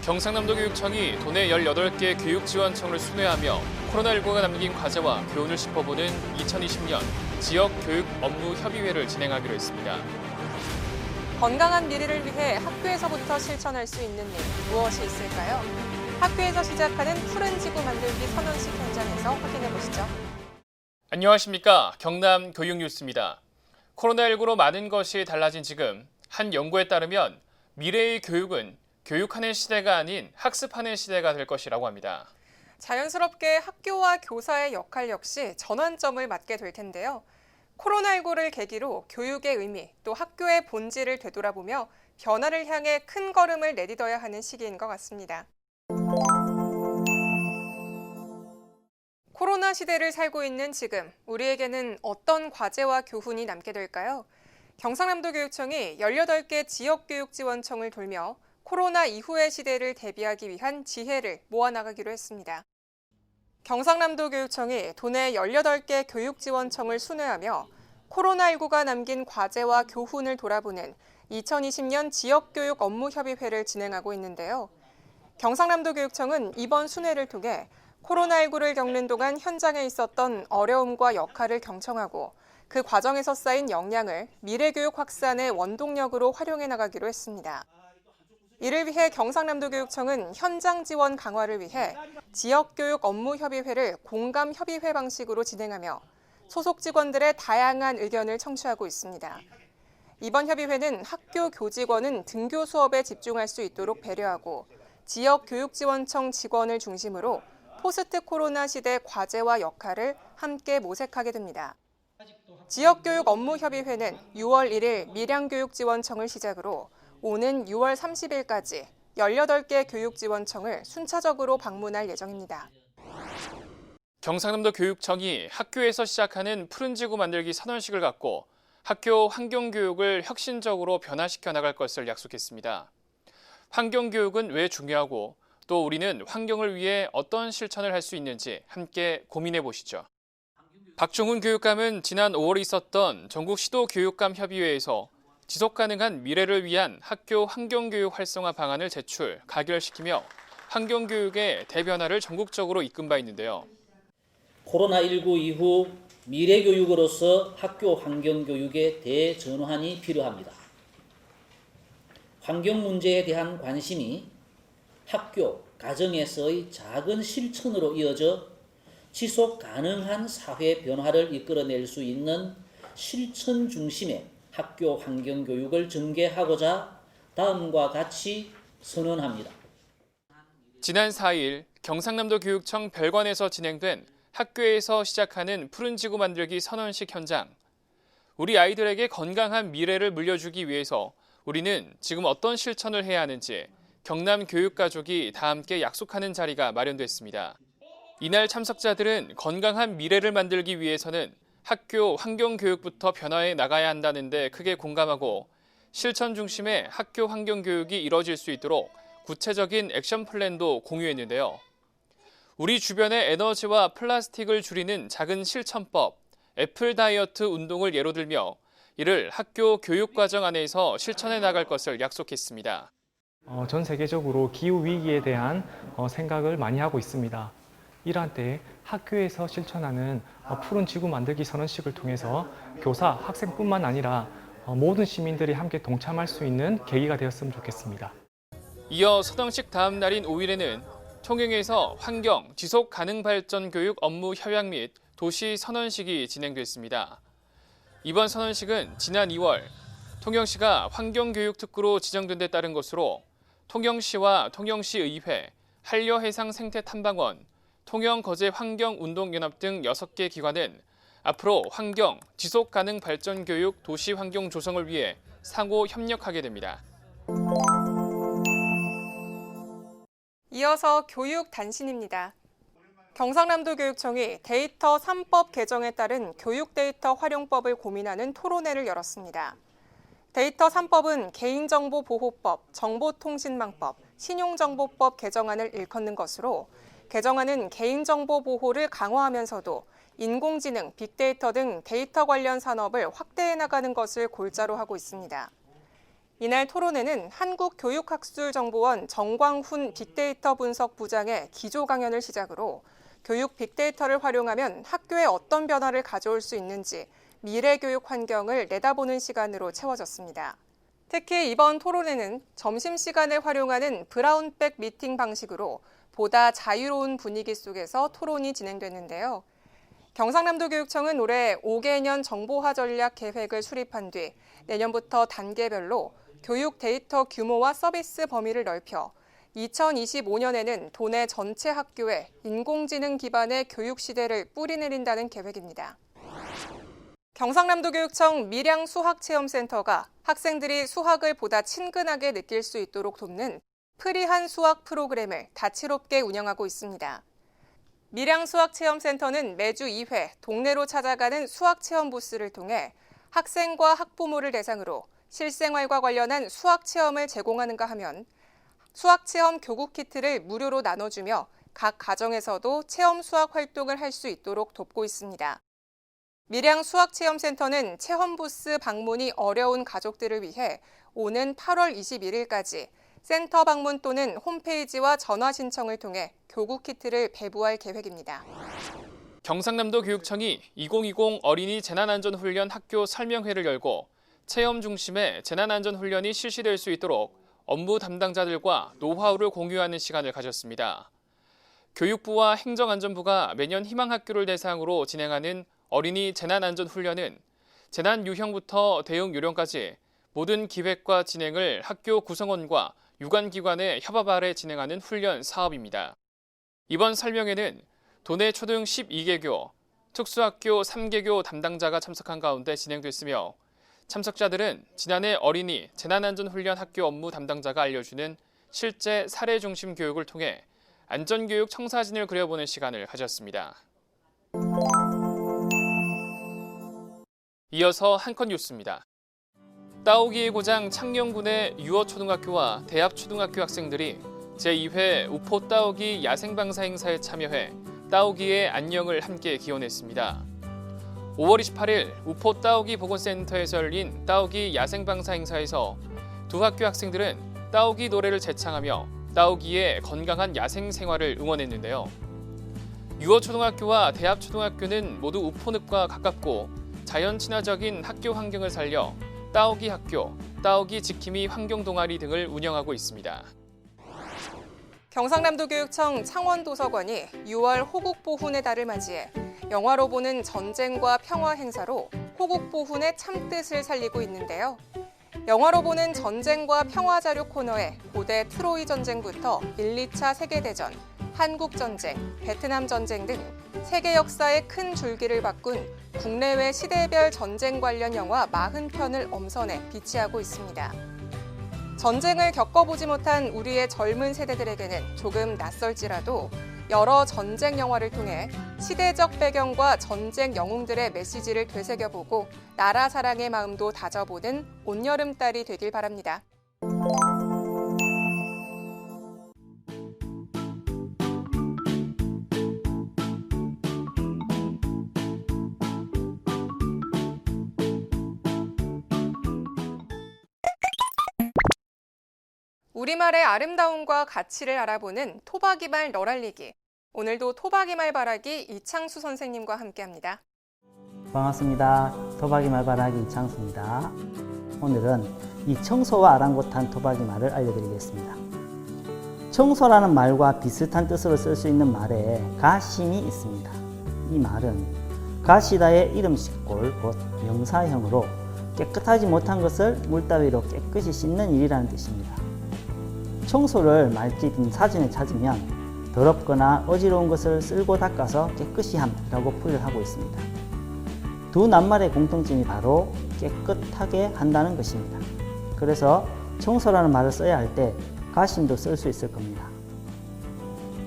경상남도 교육청이 도내 18개 교육지원청을 순회하며 코로나19가 남긴 과제와 교훈을 짚어보는 2020년 지역교육업무협의회를 진행하기로 했습니다. 건강한 미래를 위해 학교에서부터 실천할 수 있는 일 무엇이 있을까요? 학교에서 시작하는 푸른 지구 만들기 선언식 현장에서 확인해 보시죠. 안녕하십니까. 경남 교육뉴스입니다. 코로나19로 많은 것이 달라진 지금 한 연구에 따르면 미래의 교육은 교육하는 시대가 아닌 학습하는 시대가 될 것이라고 합니다. 자연스럽게 학교와 교사의 역할 역시 전환점을 맞게 될 텐데요. 코로나19를 계기로 교육의 의미, 또 학교의 본질을 되돌아보며 변화를 향해 큰 걸음을 내딛어야 하는 시기인 것 같습니다. 코로나 시대를 살고 있는 지금, 우리에게는 어떤 과제와 교훈이 남게 될까요? 경상남도 교육청이 18개 지역교육지원청을 돌며 코로나 이후의 시대를 대비하기 위한 지혜를 모아나가기로 했습니다. 경상남도 교육청이 도내 18개 교육지원청을 순회하며 코로나19가 남긴 과제와 교훈을 돌아보는 2020년 지역교육 업무협의회를 진행하고 있는데요. 경상남도 교육청은 이번 순회를 통해 코로나19를 겪는 동안 현장에 있었던 어려움과 역할을 경청하고 그 과정에서 쌓인 역량을 미래교육 확산의 원동력으로 활용해 나가기로 했습니다. 이를 위해 경상남도 교육청은 현장 지원 강화를 위해 지역교육 업무협의회를 공감협의회 방식으로 진행하며 소속 직원들의 다양한 의견을 청취하고 있습니다. 이번 협의회는 학교 교직원은 등교 수업에 집중할 수 있도록 배려하고 지역교육지원청 직원을 중심으로 포스트 코로나 시대 과제와 역할을 함께 모색하게 됩니다. 지역교육 업무협의회는 6월 1일 밀양교육지원청을 시작으로 오는 6월 30일까지 18개 교육지원청을 순차적으로 방문할 예정입니다. 경상남도 교육청이 학교에서 시작하는 푸른 지구 만들기 선언식을 갖고 학교 환경교육을 혁신적으로 변화시켜 나갈 것을 약속했습니다. 환경교육은 왜 중요하고 또 우리는 환경을 위해 어떤 실천을 할 수 있는지 함께 고민해 보시죠. 박종훈 교육감은 지난 5월에 있었던 전국 시도교육감 협의회에서 지속가능한 미래를 위한 학교 환경교육 활성화 방안을 제출, 가결시키며 환경교육의 대변화를 전국적으로 이끈 바 있는데요. 코로나19 이후 미래교육으로서 학교 환경교육의 대전환이 필요합니다. 환경 문제에 대한 관심이 학교, 가정에서의 작은 실천으로 이어져 지속 가능한 사회 변화를 이끌어낼 수 있는 실천 중심의 학교 환경교육을 전개하고자 다음과 같이 선언합니다. 지난 4일 경상남도 교육청 별관에서 진행된 학교에서 시작하는 푸른 지구 만들기 선언식 현장. 우리 아이들에게 건강한 미래를 물려주기 위해서 우리는 지금 어떤 실천을 해야 하는지 경남 교육가족이 다 함께 약속하는 자리가 마련됐습니다. 이날 참석자들은 건강한 미래를 만들기 위해서는 학교 환경교육부터 변화해 나가야 한다는 데 크게 공감하고 실천 중심의 학교 환경교육이 이뤄질 수 있도록 구체적인 액션 플랜도 공유했는데요. 우리 주변의 에너지와 플라스틱을 줄이는 작은 실천법, 애플 다이어트 운동을 예로 들며 이를 학교 교육과정 안에서 실천해 나갈 것을 약속했습니다. 전 세계적으로 기후위기에 대한 생각을 많이 하고 있습니다. 이러한 때에 학교에서 실천하는 푸른 지구 만들기 선언식을 통해서 교사, 학생뿐만 아니라 모든 시민들이 함께 동참할 수 있는 계기가 되었으면 좋겠습니다. 이어 선언식 다음 날인 5일에는 통영에서 환경, 지속 가능 발전 교육 업무 협약 및 도시 선언식이 진행됐습니다. 이번 선언식은 지난 2월 통영시가 환경교육특구로 지정된 데 따른 것으로 통영시와 통영시의회, 한려해상생태탐방원, 통영거제환경운동연합 등 6개 기관은 앞으로 환경, 지속가능 발전 교육 도시 환경 조성을 위해 상호 협력하게 됩니다. 이어서 교육 단신입니다. 경상남도 교육청이 데이터 3법 개정에 따른 교육 데이터 활용법을 고민하는 토론회를 열었습니다. 데이터 3법은 개인정보보호법, 정보통신망법, 신용정보법 개정안을 일컫는 것으로 개정안은 개인정보 보호를 강화하면서도 인공지능, 빅데이터 등 데이터 관련 산업을 확대해 나가는 것을 골자로 하고 있습니다. 이날 토론회는 한국교육학술정보원 정광훈 빅데이터 분석 부장의 기조 강연을 시작으로 교육 빅데이터를 활용하면 학교에 어떤 변화를 가져올 수 있는지 미래 교육 환경을 내다보는 시간으로 채워졌습니다. 특히 이번 토론회는 점심시간을 활용하는 브라운백 미팅 방식으로 보다 자유로운 분위기 속에서 토론이 진행됐는데요. 경상남도교육청은 올해 5개년 정보화 전략 계획을 수립한 뒤 내년부터 단계별로 교육 데이터 규모와 서비스 범위를 넓혀 2025년에는 도내 전체 학교에 인공지능 기반의 교육 시대를 뿌리내린다는 계획입니다. 경상남도교육청 밀양수학체험센터가 학생들이 수학을 보다 친근하게 느낄 수 있도록 돕는 프리한 수학 프로그램을 다채롭게 운영하고 있습니다. 밀양수학체험센터는 매주 2회 동네로 찾아가는 수학체험 부스를 통해 학생과 학부모를 대상으로 실생활과 관련한 수학체험을 제공하는가 하면 수학체험 교구 키트를 무료로 나눠주며 각 가정에서도 체험 수학 활동을 할 수 있도록 돕고 있습니다. 밀양수학체험센터는 체험 부스 방문이 어려운 가족들을 위해 오는 8월 21일까지 센터 방문 또는 홈페이지와 전화 신청을 통해 교구 키트를 배부할 계획입니다. 경상남도 교육청이 2020 어린이 재난안전훈련 학교 설명회를 열고 체험 중심의 재난안전훈련이 실시될 수 있도록 업무 담당자들과 노하우를 공유하는 시간을 가졌습니다. 교육부와 행정안전부가 매년 희망학교를 대상으로 진행하는 어린이 재난안전훈련은 재난 유형부터 대응 요령까지 모든 기획과 진행을 학교 구성원과 유관기관의 협업 아래 진행하는 훈련 사업입니다. 이번 설명회는 도내 초등 12개교, 특수학교 3개교 담당자가 참석한 가운데 진행됐으며 참석자들은 지난해 어린이 재난안전훈련 학교 업무 담당자가 알려주는 실제 사례 중심 교육을 통해 안전교육 청사진을 그려보는 시간을 가졌습니다. 이어서 한컷 뉴스입니다. 따오기의 고장 창녕군의 유어초등학교와 대합초등학교 학생들이 제2회 우포 따오기 야생방사 행사에 참여해 따오기의 안녕을 함께 기원했습니다. 5월 28일 우포 따오기 보건센터에서 열린 따오기 야생방사 행사에서 두 학교 학생들은 따오기 노래를 재창하며 따오기의 건강한 야생 생활을 응원했는데요. 유어초등학교와 대합초등학교는 모두 우포늪과 가깝고 자연 친화적인 학교 환경을 살려 따오기 학교, 따오기 지킴이 환경 동아리 등을 운영하고 있습니다. 경상남도교육청 창원도서관이 6월 호국보훈의 달을 맞이해 영화로 보는 전쟁과 평화 행사로 호국보훈의 참뜻을 살리고 있는데요. 영화로 보는 전쟁과 평화 자료 코너에 고대 트로이 전쟁부터 1, 2차 세계대전, 한국전쟁, 베트남 전쟁 등 세계 역사의 큰 줄기를 바꾼 국내외 시대별 전쟁 관련 영화 40편을 엄선해 비치하고 있습니다. 전쟁을 겪어보지 못한 우리의 젊은 세대들에게는 조금 낯설지라도 여러 전쟁 영화를 통해 시대적 배경과 전쟁 영웅들의 메시지를 되새겨보고 나라 사랑의 마음도 다져보는 온여름달이 되길 바랍니다. 우리말의 아름다움과 가치를 알아보는 토박이말 널알리기. 오늘도 토박이말 바라기 이창수 선생님과 함께합니다. 반갑습니다. 토박이말 바라기 이창수입니다. 오늘은 이 청소와 아랑곳한 토박이말을 알려드리겠습니다. 청소라는 말과 비슷한 뜻으로 쓸 수 있는 말에 가심이 있습니다. 이 말은 가시다의 이름식골, 곧 명사형으로 깨끗하지 못한 것을 물 따위로 깨끗이 씻는 일이라는 뜻입니다. 청소를 말집 사전에 찾으면 더럽거나 어지러운 것을 쓸고 닦아서 깨끗이 함이라고 풀이를 하고 있습니다. 두 낱말의 공통점이 바로 깨끗하게 한다는 것입니다. 그래서 청소라는 말을 써야 할 때 가심도 쓸 수 있을 겁니다.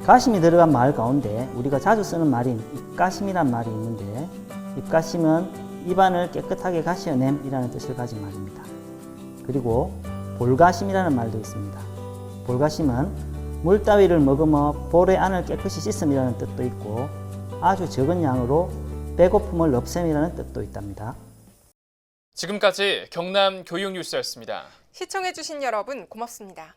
가심이 들어간 말 가운데 우리가 자주 쓰는 말인 입가심이란 말이 있는데, 입가심은 입안을 깨끗하게 가시어냄이라는 뜻을 가진 말입니다. 그리고 볼가심이라는 말도 있습니다. 볼가심은 물 따위를 머금어 볼의 안을 깨끗이 씻음이라는 뜻도 있고, 아주 적은 양으로 배고픔을 없앰이라는 뜻도 있답니다. 지금까지 경남 교육뉴스였습니다. 시청해주신 여러분 고맙습니다.